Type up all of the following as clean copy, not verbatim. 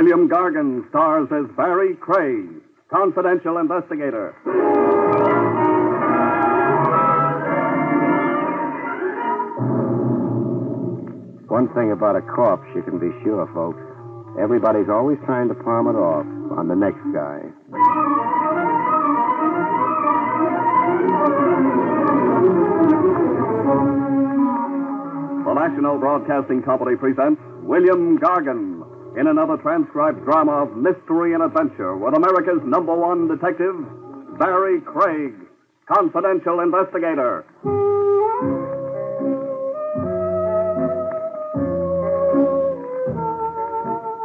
William Gargan stars as Barrie Craig, confidential investigator. One thing about a corpse you can be sure, folks. Everybody's always trying to palm it off on the next guy. The National Broadcasting Company presents William Gargan in another transcribed drama of mystery and adventure with America's #1 detective, Barrie Craig, confidential investigator.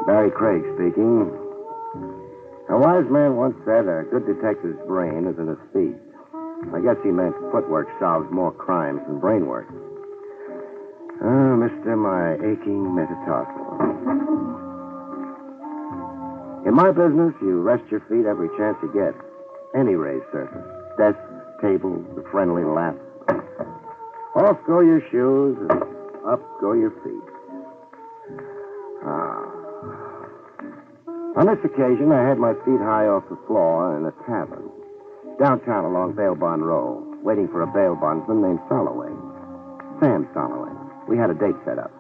Barrie Craig speaking. A wise man once said a good detective's brain is in his feet. I guess he meant footwork solves more crimes than brain work. Oh, mister, my aching metatarsal. In my business, you rest your feet every chance you get. Any raised surface. Desk, table, the friendly lap. Off go your shoes, and up go your feet. On this occasion, I had my feet high off the floor in a tavern. Downtown along Bail Bond Row, waiting for a bail bondsman named Soloway. Sam Soloway. We had a date set up.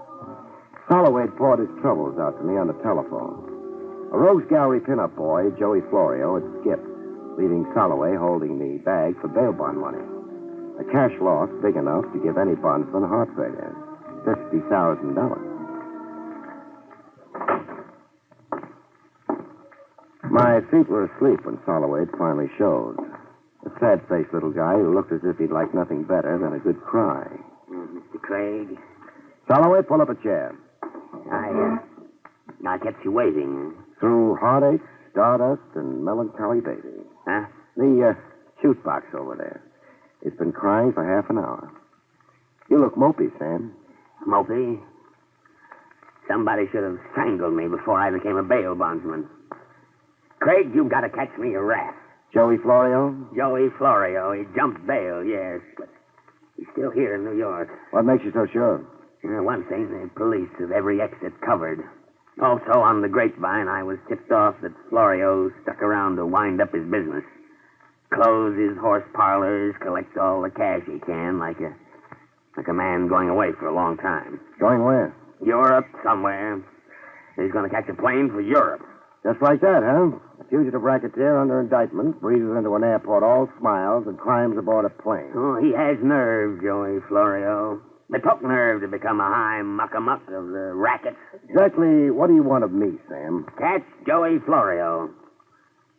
Soloway had poured his troubles out to me on the telephone. A Rogues Gallery pinup boy, Joey Florio, had skipped, leaving Soloway holding the bag for bail bond money. A cash loss big enough to give any bondsman heart failure. $50,000. My feet were asleep when Soloway finally showed. A sad-faced little guy who looked as if he'd like nothing better than a good cry. Mr. Craig? Soloway, pull up a chair. I kept you waiting. Through heartache, stardust, and melancholy baby. Huh? The juice box over there. It's been crying for half an hour. You look mopey, Sam. Mopey? Somebody should have strangled me before I became a bail bondsman. Craig, you've got to catch me a rat. Joey Florio? Joey Florio. He jumped bail, yes, but he's still here in New York. What makes you so sure? One thing, the police have every exit covered. Also, on the grapevine, I was tipped off that Florio stuck around to wind up his business. Close his horse parlors, collect all the cash he can, like a man going away for a long time. Going where? Europe, somewhere. He's going to catch a plane for Europe. Just like that, huh? A fugitive racketeer under indictment breezes into an airport all smiles and climbs aboard a plane. Oh, he has nerve, Joey Florio. It took nerve to become a high muck-a-muck of the rackets. Exactly what do you want of me, Sam? Catch Joey Florio.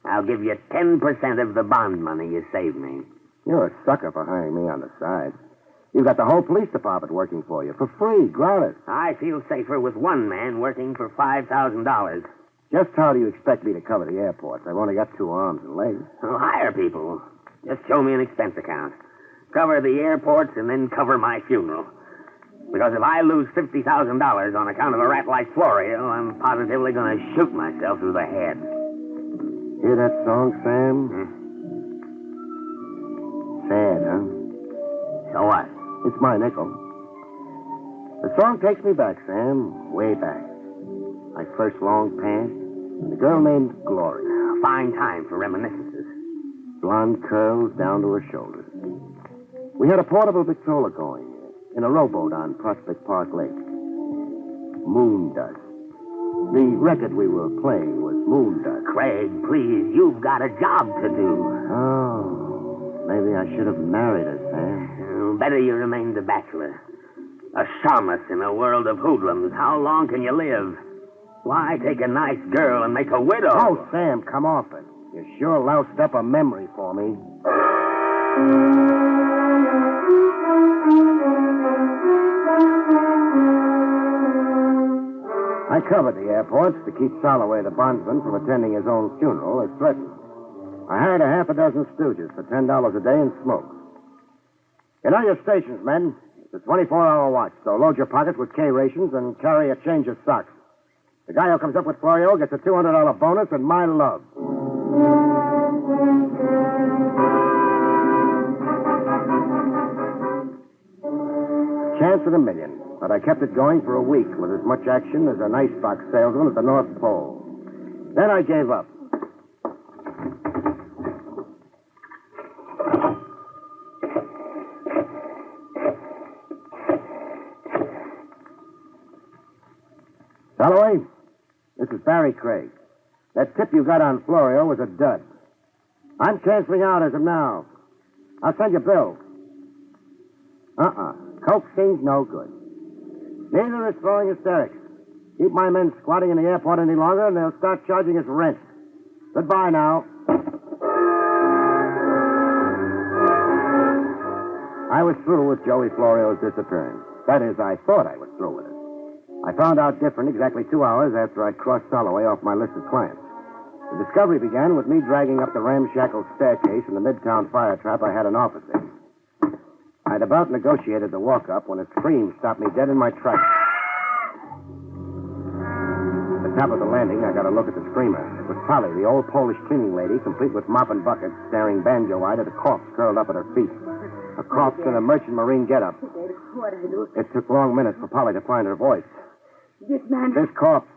I'll give you 10% of the bond money you saved me. You're a sucker for hiring me on the side. You've got the whole police department working for you, for free, gratis. I feel safer with one man working for $5,000. Just how do you expect me to cover the airports? I've only got 2 arms and legs. I'll hire people. Just show me an expense account. Cover the airports and then cover my funeral. Because if I lose $50,000 on account of a rat like Florio, I'm positively going to shoot myself through the head. Hear that song, Sam? Sad, huh? So what? It's my nickel. The song takes me back, Sam, way back. My first long past, and a girl named Glory. Fine time for reminiscences. Blonde curls down to her shoulders. We had a portable Victrola going in a rowboat on Prospect Park Lake. Moon Dust. The record we were playing was Moon Dust. Craig, please, you've got a job to do. Oh, maybe I should have married her, Sam. Better you remained a bachelor. A shamus in a world of hoodlums. How long can you live? Why take a nice girl and make a widow? Oh, Sam, come off it. You sure loused up a memory for me. I covered the airports to keep Soloway, the bondsman, from attending his own funeral as threatened. I hired a half a dozen stooges for $10 a day and smoke. You know your stations, men. It's a 24-hour watch, so load your pockets with K-rations and carry a change of socks. The guy who comes up with Florio gets a $200 bonus and my love. Chance in a million, but I kept it going for a week with as much action as an icebox salesman at the North Pole. Then I gave up. Holloway, this is Barrie Craig. That tip you got on Florio was a dud. I'm canceling out as of now. I'll send you a bill. Coaxing's no good. Neither is throwing hysterics. Keep my men squatting in the airport any longer, and they'll start charging us rent. Goodbye now. I was through with Joey Florio's disappearance. That is, I thought I was through with it. I found out different exactly 2 hours after I'd crossed Holloway off my list of clients. The discovery began with me dragging up the ramshackle staircase in the Midtown fire trap I had an office in. I'd about negotiated the walk-up when a scream stopped me dead in my tracks. At the top of the landing, I got a look at the screamer. It was Parley, the old Polish cleaning lady, complete with mop and bucket, staring banjo-eyed at a corpse curled up at her feet. A corpse in a merchant marine getup. What I do? It took long minutes for Parley to find her voice. This man... This corpse.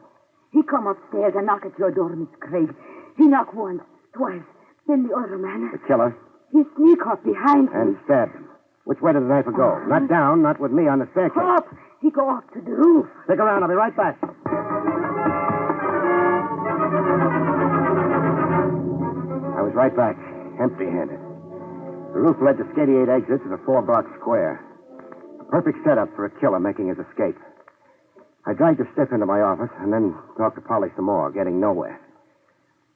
He come upstairs and knock at your door, Miss Craig. He knock once, twice. Then the other man... The killer. He sneak up behind And me. stabbed him. Which way did the knife go? Not down, not with me on the staircase. Up! He go up to the roof. Stick around, I'll be right back. I was right back, empty-handed. The roof led to 88 exits at a 4-block square. A perfect setup for a killer making his escape. I dragged the stiff into my office and then talked to Parley some more, getting nowhere.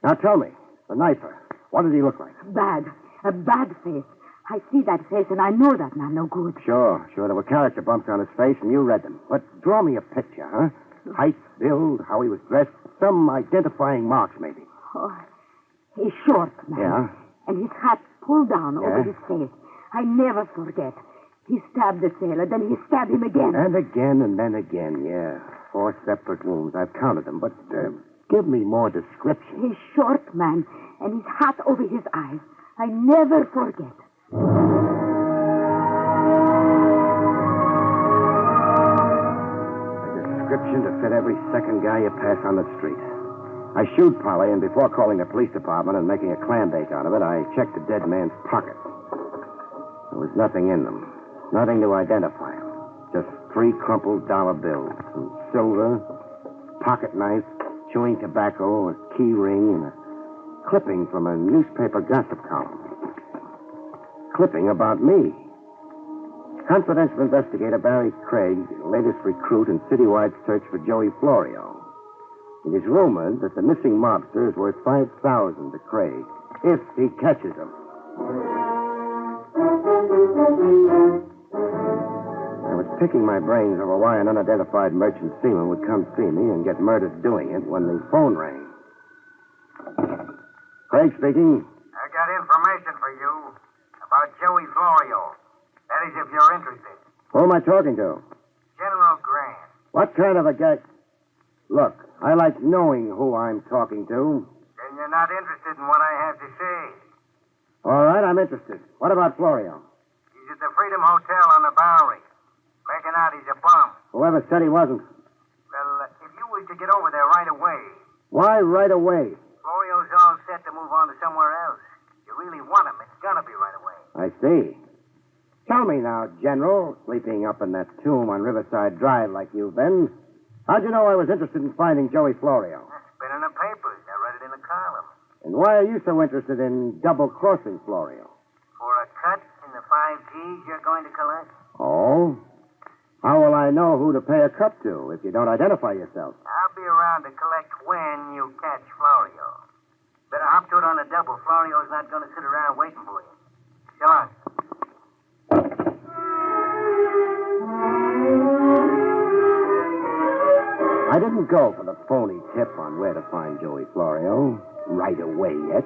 Now tell me, the knifer, what did he look like? Bad. A bad face. I see that face and I know that man no good. Sure. There were character bumps on his face and you read them. But draw me a picture, huh? Height, build, how he was dressed, some identifying marks maybe. Oh, he's short, man. Yeah? And his hat pulled down over his face. I never forget. He stabbed the sailor, then he stabbed him again. And again, and then again, yeah. 4 separate wounds. I've counted them, but give me more description. He's short, man, and his hat over his eyes. I never forget. A description to fit every second guy you pass on the street. I shoot Parley, and before calling the police department and making a clam bake out of it, I checked the dead man's pockets. There was nothing in them. Nothing to identify him. Just 3 crumpled dollar bills, some silver, pocket knife, chewing tobacco, a key ring, and a clipping from a newspaper gossip column. Clipping about me. Confidential investigator Barrie Craig, latest recruit in citywide search for Joey Florio. It is rumored that the missing mobster is worth $5,000 to Craig, if he catches him. I was picking my brains over why an unidentified merchant seaman would come see me and get murdered doing it when the phone rang. Craig speaking. I got information for you about Joey Florio. That is, if you're interested. Who am I talking to? General Grant. What kind of a guy? Look, I like knowing who I'm talking to. Then you're not interested in what I have to say. All right, I'm interested. What about Florio? He's at the Freedom Hotel on the Bowery. Making out he's a bum. Whoever said he wasn't. Well, if you was to get over there right away, Why right away? Florio's all set to move on to somewhere else. You really want him, it's gonna be right away. I see. Tell me now, General, sleeping up in that tomb on Riverside Drive like you've been, how'd you know I was interested in finding Joey Florio? It's been in the papers. I read it in the column. And why are you so interested in double-crossing Florio? For a cut in the 5 G's you're going to collect? Oh? How will I know who to pay a cut to if you don't identify yourself? I'll be around to collect when you catch Florio. Better hop to it on a double. Florio's not going to sit around waiting for you. Come on. I didn't go for the phony tip on where to find Joey Florio right away yet.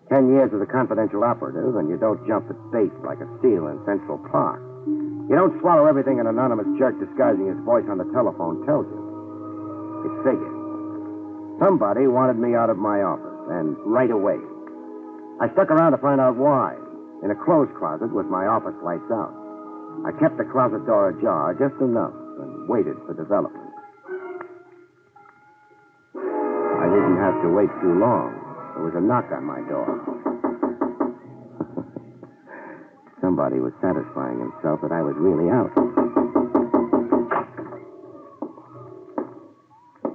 10 years as a confidential operative, and you don't jump at bait like a seal in Central Park. You don't swallow everything an anonymous jerk disguising his voice on the telephone tells you. It figured. Somebody wanted me out of my office, and right away. I stuck around to find out why, in a clothes closet with my office lights out. I kept the closet door ajar just enough and waited for development. I didn't have to wait too long. There was a knock on my door. Somebody was satisfying himself that I was really out.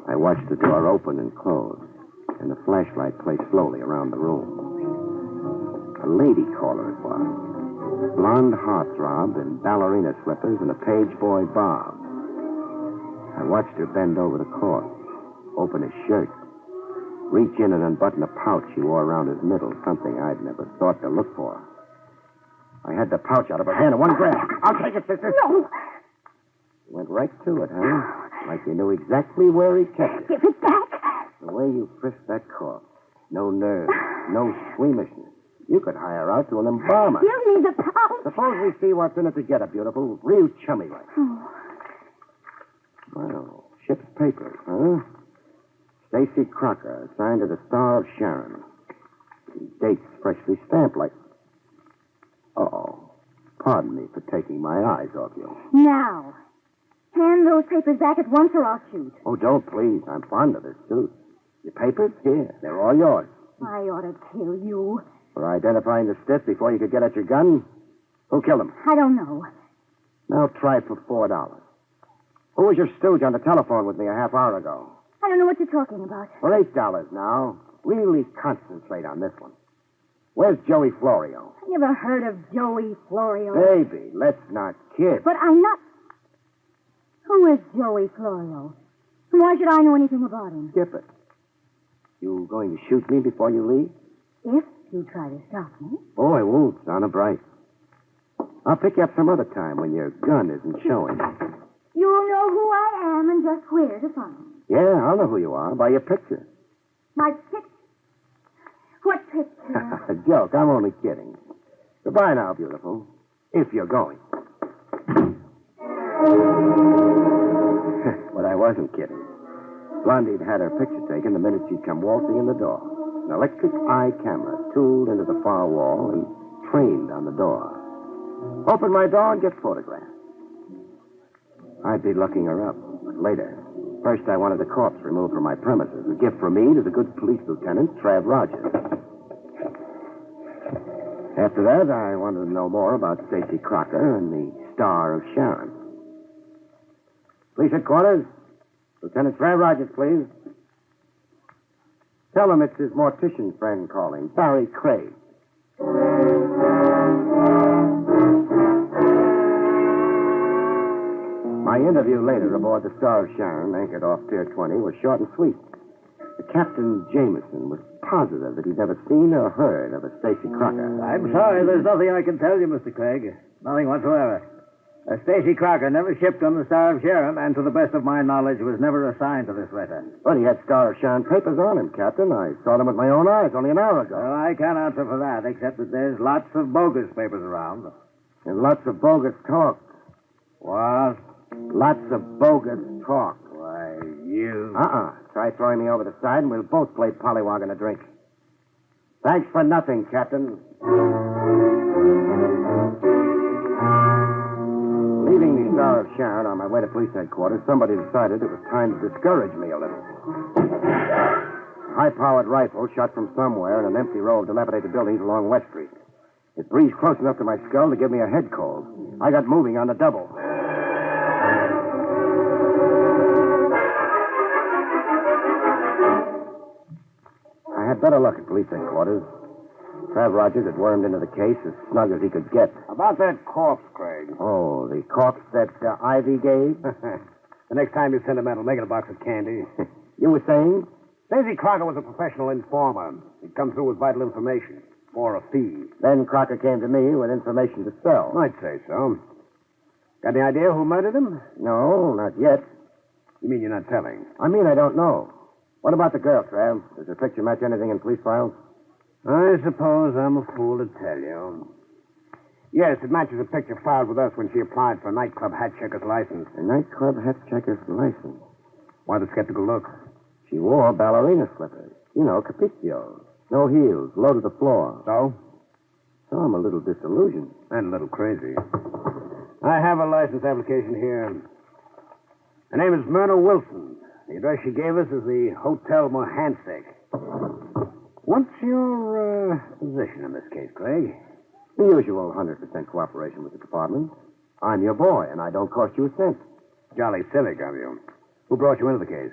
I watched the door open and close, and the flashlight play slowly around the room. A lady caller it was. Blonde heartthrob in ballerina slippers and a page boy bob. I watched her bend over the corpse, open his shirt, reach in and unbutton a pouch he wore around his middle, something I'd never thought to look for. I had the pouch out of her hand in one grab. I'll take it, sister. No. You went right to it, huh? Like you knew exactly where he kept it. Give it back. The way you frisked that corpse. No nerve, no squeamishness. You could hire out to an embalmer. Give me the pouch. Suppose we see what's in it together, beautiful. Real chummy like. Oh. Well, ship's papers, huh? Stacy Crocker, signed to the Star of Sharon. Dates freshly stamped like... Uh-oh. Pardon me for taking my eyes off you. Now, hand those papers back at once or I'll shoot. Oh, don't, please. I'm fond of this suit. Your papers? Here. They're all yours. I ought to kill you. For identifying the stiff before you could get at your gun? Who killed him? I don't know. Now try for $4. Who was your stooge on the telephone with me a half hour ago? I don't know what you're talking about. For $8 now. Really concentrate on this one. Where's Joey Florio? I never heard of Joey Florio. Baby, let's not kid. But I'm not... Who is Joey Florio? And why should I know anything about him? Skip it. You going to shoot me before you leave? If you try to stop me. Oh, I won't. Honor bright. I'll pick you up some other time when your gun isn't showing. You'll know who I am and just where to find me. Yeah, I'll know who you are by your picture. My picture? What picture? Joke. I'm only kidding. Goodbye now, beautiful. If you're going. But I wasn't kidding. Blondie'd had her picture taken the minute she'd come waltzing in the door. An electric eye camera tooled into the far wall and trained on the door. Open my door and get photographed. I'd be looking her up, but later. First, I wanted the corpse removed from my premises. A gift from me to the good police lieutenant, Trav Rogers. After that, I wanted to know more about Stacy Crocker and the Star of Sharon. Police headquarters. Lieutenant Trav Rogers, please. Tell him it's his mortician friend calling, Barrie Craig. My interview later aboard the Star of Sharon, anchored off Pier 20, was short and sweet. The Captain Jameson was positive that he'd never seen or heard of a Stacy Crocker. I'm sorry, there's nothing I can tell you, Mr. Craig. Nothing whatsoever. Stacy Crocker never shipped on the Star of Sharon, and to the best of my knowledge, was never assigned to this letter. But he had Star of Sharon papers on him, Captain. I saw them with my own eyes only an hour ago. Well, I can't answer for that, except that there's lots of bogus papers around. And lots of bogus talk. What? Lots of bogus talk. Why, you... Try throwing me over the side, and we'll both play pollywog in a drink. Thanks for nothing, Captain. Leaving the Star of Sharon on my way to police headquarters, somebody decided it was time to discourage me a little. A high-powered rifle shot from somewhere in an empty row of dilapidated buildings along West Street. It breezed close enough to my skull to give me a head cold. I got moving on the double. I had better look at police headquarters. Trav Rogers had wormed into the case as snug as he could get. About that corpse, Craig. Oh, the corpse that Ivy gave? The next time you send a man, make it a box of candy. You were saying? Stacy Crocker was a professional informer. He'd come through with vital information for a fee. Then Crocker came to me with information to sell. I'd say so. Got any idea who murdered him? No, not yet. You mean you're not telling? I mean, I don't know. What about the girl, Trav? Does her picture match anything in police files? I suppose I'm a fool to tell you. Yes, it matches a picture filed with us when she applied for a nightclub hat checker's license. A nightclub hat checker's license? Why the skeptical look? She wore ballerina slippers. You know, capriccios. No heels, low to the floor. So? So I'm a little disillusioned. And a little crazy. I have a license application here. Her name is Myrna Wilson. The address she gave us is the Hotel Mohansick. What's your position in this case, Craig? The usual 100% cooperation with the department. I'm your boy, and I don't cost you a cent. Jolly civic of you. Who brought you into the case?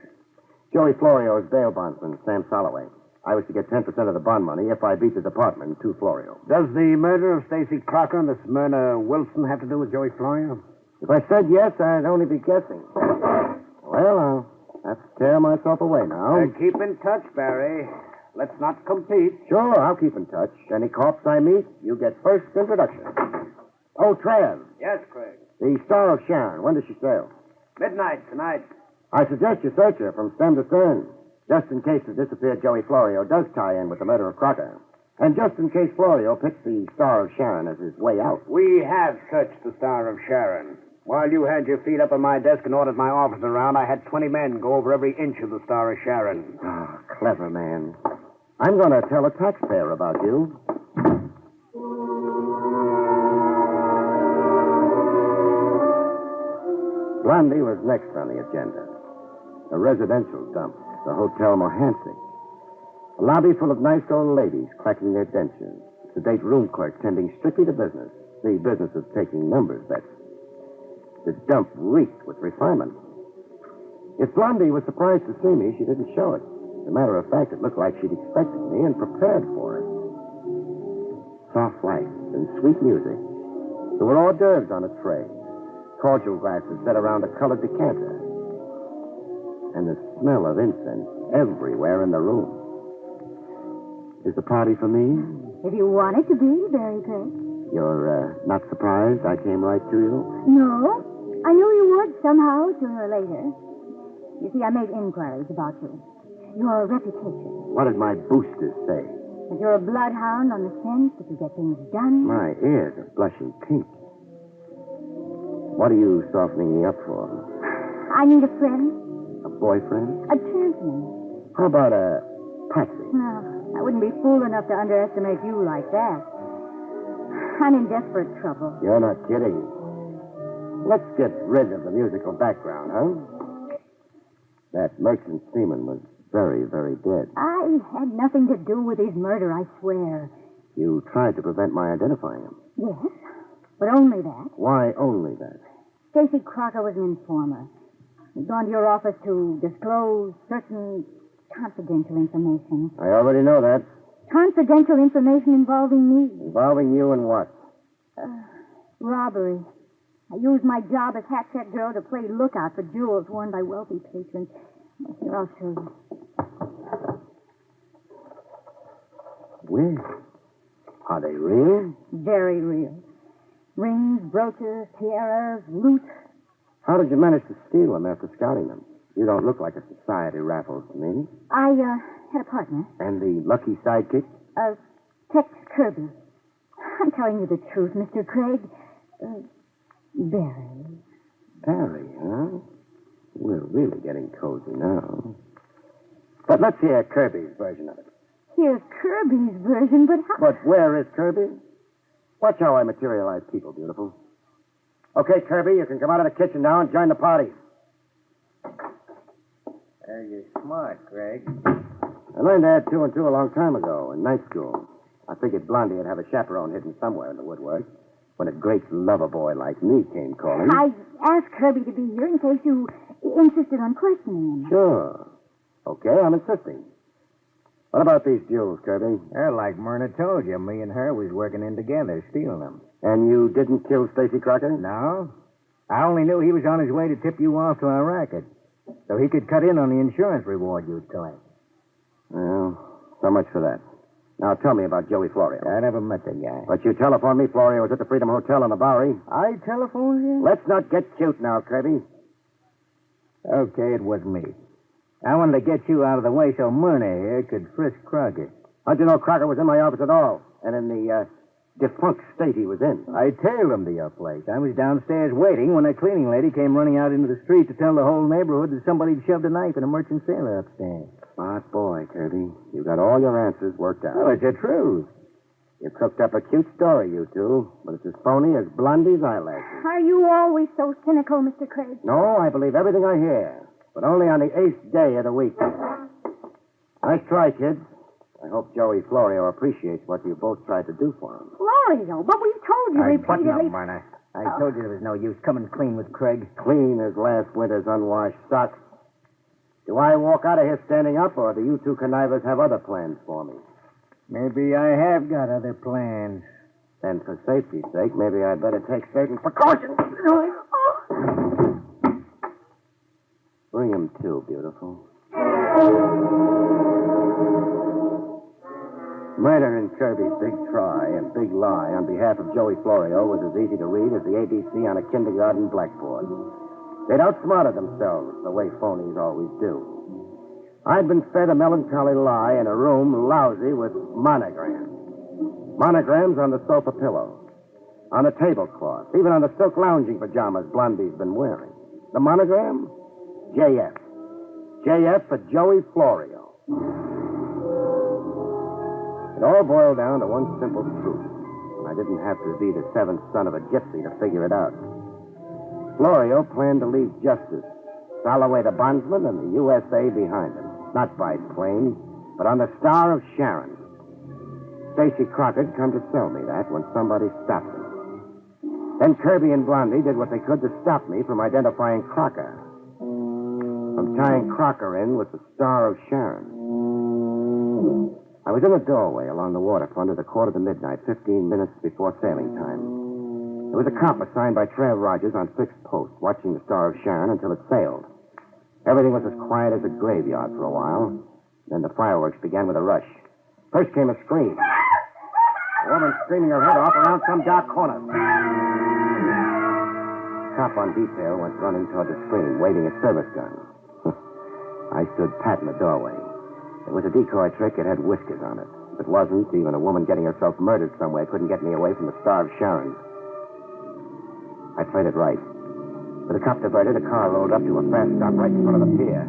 Joey Florio's bail bondsman, Sam Soloway. I was to get 10% of the bond money if I beat the department to Florio. Does the murder of Stacy Crocker and the Smyrna Wilson have to do with Joey Florio? If I said yes, I'd only be guessing. Well, I'll have to tear myself away now. Keep in touch, Barry. Let's not compete. Sure, I'll keep in touch. Any corpse I meet, you get first introduction. Oh, Trav. Yes, Craig. The Star of Sharon. When does she sail? Midnight tonight. I suggest you search her from stem to stern, just in case the disappeared Joey Florio does tie in with the murder of Crocker. And just in case Florio picks the Star of Sharon as his way out. We have searched the Star of Sharon. While you had your feet up on my desk and ordered my office around, I had 20 men go over every inch of the Star of Sharon. Ah, clever man. I'm going to tell a taxpayer about you. Blondie was next on the agenda. A residential dump, the Hotel Mohansick. A lobby full of nice old ladies clacking their dentures. A sedate room clerk tending strictly to business, the business of taking numbers bets. The dump reeked with refinement. If Blondie was surprised to see me, she didn't show it. As a matter of fact, it looked like she'd expected me and prepared for it. Soft lights and sweet music. There were hors d'oeuvres on a tray. Cordial glasses set around a colored decanter. And the smell of incense everywhere in the room. Is the party for me? If you want it to be, Barrie Craig. You're not surprised I came right to you? No. I knew you would somehow, sooner or later. You see, I made inquiries about you. Your reputation. What did my boosters say? That you're a bloodhound on the scent, that you get things done. My ears are blushing pink. What are you softening me up for? I need a friend. A boyfriend? A champion. How about a patsy? No, I wouldn't be fool enough to underestimate you like that. I'm in desperate trouble. You're not kidding. Let's get rid of the musical background, huh? That merchant seaman was very, very dead. I had nothing to do with his murder, I swear. You tried to prevent my identifying him. Yes, but only that. Why only that? Stacy Crocker was an informer. He'd gone to your office to disclose certain confidential information. I already know that. Confidential information involving me. Involving you in what? Robbery. I used my job as hat check girl to play lookout for jewels worn by wealthy patrons. Here, I'll show you. Where? Are they real? Very real. Rings, brooches, tiaras, loot. How did you manage to steal them after scouting them? You don't look like a society raffle to me. I had a partner. And the lucky sidekick? Tex Kirby. I'm telling you the truth, Mr. Craig. Barry. Barry, huh? We're really getting cozy now. But let's hear Kirby's version of it. Here's Kirby's version, but how... But where is Kirby? Watch how I materialize people, beautiful. Okay, Kirby, you can come out of the kitchen now and join the party. You're smart, Craig. I learned to add 2 and 2 a long time ago in night school. I figured Blondie would have a chaperone hidden somewhere in the woodwork when a great lover boy like me came calling. I asked Kirby to be here in case you insisted on questioning him. Sure. Okay, I'm insisting. What about these jewels, Kirby? They're like Myrna told you. Me and her was working in together, stealing them. And you didn't kill Stacy Crocker? No. I only knew he was on his way to tip you off to our racket, so he could cut in on the insurance reward you'd collect. Well, so much for that. Now tell me about Joey Florio. I never met the guy. But you telephoned me Florio was at the Freedom Hotel on the Bowery. I telephoned you? Let's not get cute now, Kirby. Okay, it was me. I wanted to get you out of the way so Myrna here could frisk Crocker. How'd you know Crocker was in my office at all? And in the defunct state he was in? I tailed him to your place. I was downstairs waiting when a cleaning lady came running out into the street to tell the whole neighborhood that somebody'd shoved a knife in a merchant sailor upstairs. Smart boy, Kirby. You got all your answers worked out. Well, it's the truth. You cooked up a cute story, you two, but it's as phony as Blondie's eyelashes. Are you always so cynical, Mr. Craig? No, I believe everything I hear. but only on the 8th day of the week. Nice try, kids. I hope Joey Florio appreciates what you both tried to do for him. Florio, but we've told you repeatedly. Marna. I told you there was no use coming clean with Craig. Clean as last winter's unwashed socks. Do I walk out of here standing up, or do you two connivers have other plans for me? Maybe I have got other plans. Then for safety's sake, maybe I'd better take certain precautions. Bring him to, beautiful. Murder in Kirby's big try and big lie on behalf of Joey Florio was as easy to read as the ABC on a kindergarten blackboard. They'd outsmarted themselves the way phonies always do. I'd been fed a melancholy lie in a room lousy with monograms. Monograms on the sofa pillow, on the tablecloth, even on the silk lounging pajamas Blondie's been wearing. The monogram? JF. JF for Joey Florio. It all boiled down to one simple truth. I didn't have to be the seventh son of a gypsy to figure it out. Florio planned to leave justice, Soloway the bondsman, and the USA behind him. Not by plane, but on the Star of Sharon. Stacy Crockett come to tell me that when somebody stopped him. Then Kirby and Blondie did what they could to stop me from identifying Crocker. From tying Crocker in with the Star of Sharon. I was in a doorway along the waterfront at 1:45, 15 minutes before sailing time. There was a cop assigned by Trav Rogers on fixed post, watching the Star of Sharon until it sailed. Everything was as quiet as a graveyard for a while. Then the fireworks began with a rush. First came a scream. A woman screaming her head off around some dark corner. Cop on detail went running toward the screen, waving a service gun. I stood pat in the doorway. It was a decoy trick. It had whiskers on it. If it wasn't, even a woman getting herself murdered somewhere couldn't get me away from the Star of Sharon. I played it right. With the cop diverted, a car rolled up to a fast stop right in front of the pier.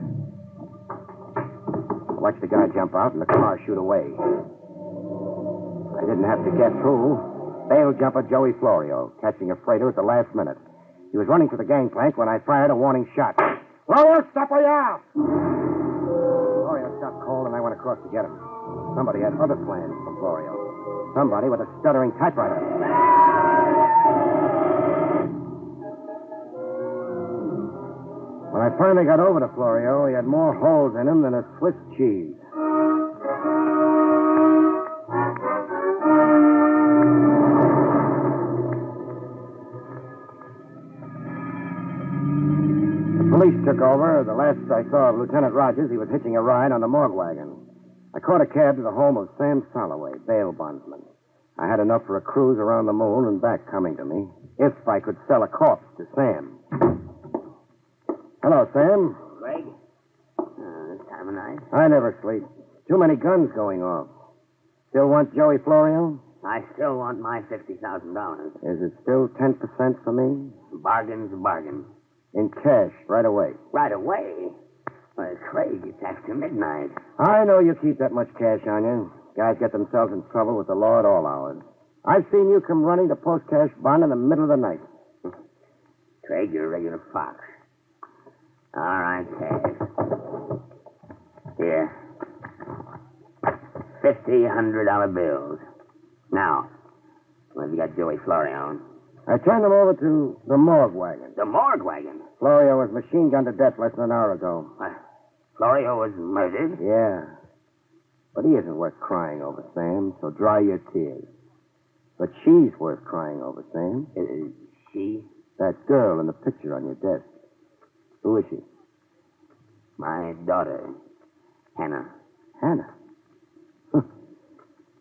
I watched the guy jump out and the car shoot away. I didn't have to guess who. Bail jumper Joey Florio, catching a freighter at the last minute. He was running for the gangplank when I fired a warning shot. Lower, stop where you are! Florio stopped cold and I went across to get him. Somebody had other plans for Florio. Somebody with a stuttering typewriter. When I finally got over to Florio, he had more holes in him than a Swiss cheese. The police took over. The last I saw of Lieutenant Rogers, he was hitching a ride on the morgue wagon. I caught a cab to the home of Sam Soloway, bail bondsman. I had enough for a cruise around the moon and back coming to me, if I could sell a corpse to Sam. Hello, Sam. Craig? This time of night? I never sleep. Too many guns going off. Still want Joey Florio? I still want my $50,000. Is it still 10% for me? Bargain's a bargain. In cash, right away. Right away? Well, Craig, it's after midnight. I know you keep that much cash on you. Guys get themselves in trouble with the law at all hours. I've seen you come running to post cash bond in the middle of the night. Craig, you're a regular fox. All right, cash. Here. $50 bills. Now, where have you got Joey Florio? I turned him over to the morgue wagon. The morgue wagon? Florio was machine gunned to death less than an hour ago. Florio was murdered? Yeah. But he isn't worth crying over, Sam, so dry your tears. But she's worth crying over, Sam. She? That girl in the picture on your desk. Who is she? My daughter, Hannah. Hannah?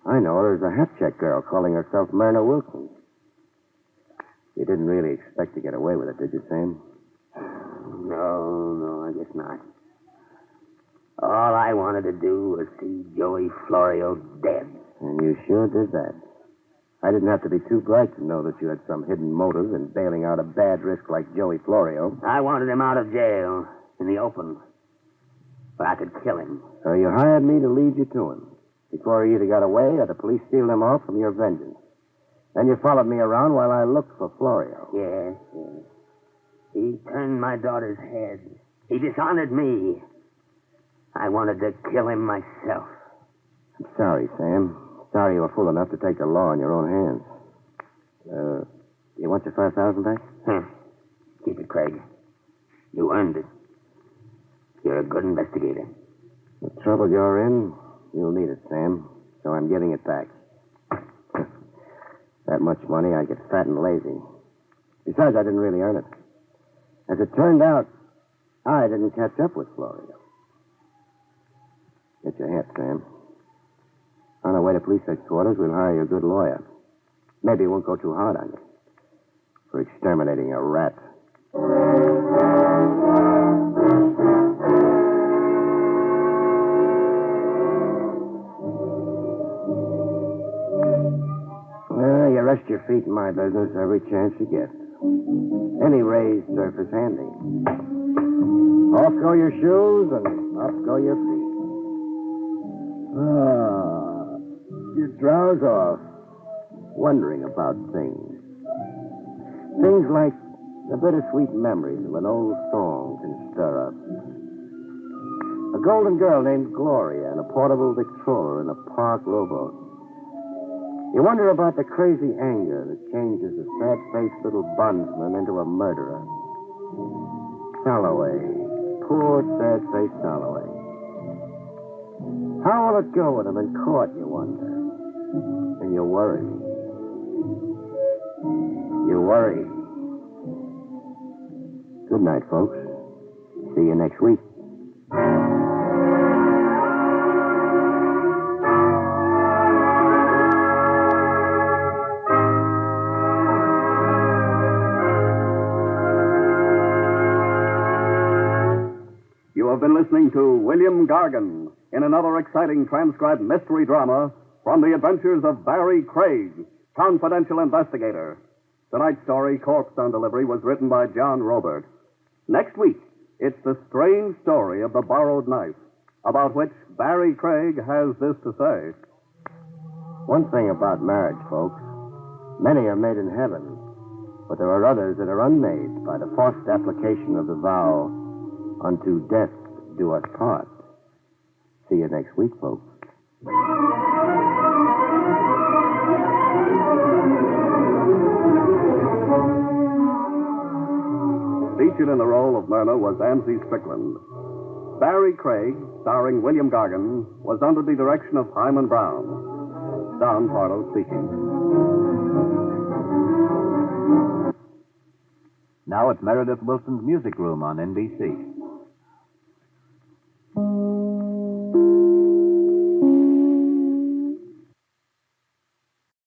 I know her as a hat-check girl calling herself Myrna Wilson. You didn't really expect to get away with it, did you, Sam? No, I guess not. All I wanted to do was see Joey Florio dead. And you sure did that. I didn't have to be too bright to know that you had some hidden motive in bailing out a bad risk like Joey Florio. I wanted him out of jail, in the open, where I could kill him. So you hired me to lead you to him, before he either got away or the police steal him off from your vengeance. Then you followed me around while I looked for Florio. Yes. He turned my daughter's head, He dishonored me. I wanted to kill him myself. I'm sorry, Sam. Sorry you were fool enough to take the law in your own hands. You want your 5,000 back? Keep it, Craig. You earned it. You're a good investigator. The trouble you're in, you'll need it, Sam. So I'm giving it back. That much money, I get fat and lazy. Besides, I didn't really earn it. As it turned out, I didn't catch up with Florio. Get your hat, Sam. On our way to police headquarters, we'll hire you a good lawyer. Maybe it won't go too hard on you for exterminating a rat. You rest your feet in my business every chance you get. Any raised surface handy. Off go your shoes and up go your feet. You drowse off, wondering about things. Things like the bittersweet memories of an old song can stir up. A golden girl named Gloria and a portable Victrola in a park rowboat. You wonder about the crazy anger that changes a sad-faced little bondsman into a murderer. Salloway. Poor, sad-faced Salloway. How will it go with him in court, you wonder? And you worry. You worry. Good night, folks. See you next week. You have been listening to William Gargan in another exciting transcribed mystery drama from the adventures of Barrie Craig, confidential investigator. Tonight's story, Corpse on Delivery, was written by John Robert. Next week, it's the strange story of the borrowed knife, about which Barrie Craig has this to say. One thing about marriage, folks. Many are made in heaven, but there are others that are unmade by the forced application of the vow, unto death do us part. See you next week, folks. Featured in the role of Myrna was Ansley Strickland. Barrie Craig, starring William Gargan, was under the direction of Hyman Brown. Don Pardo speaking. Now it's Meredith Wilson's Music Room on NBC.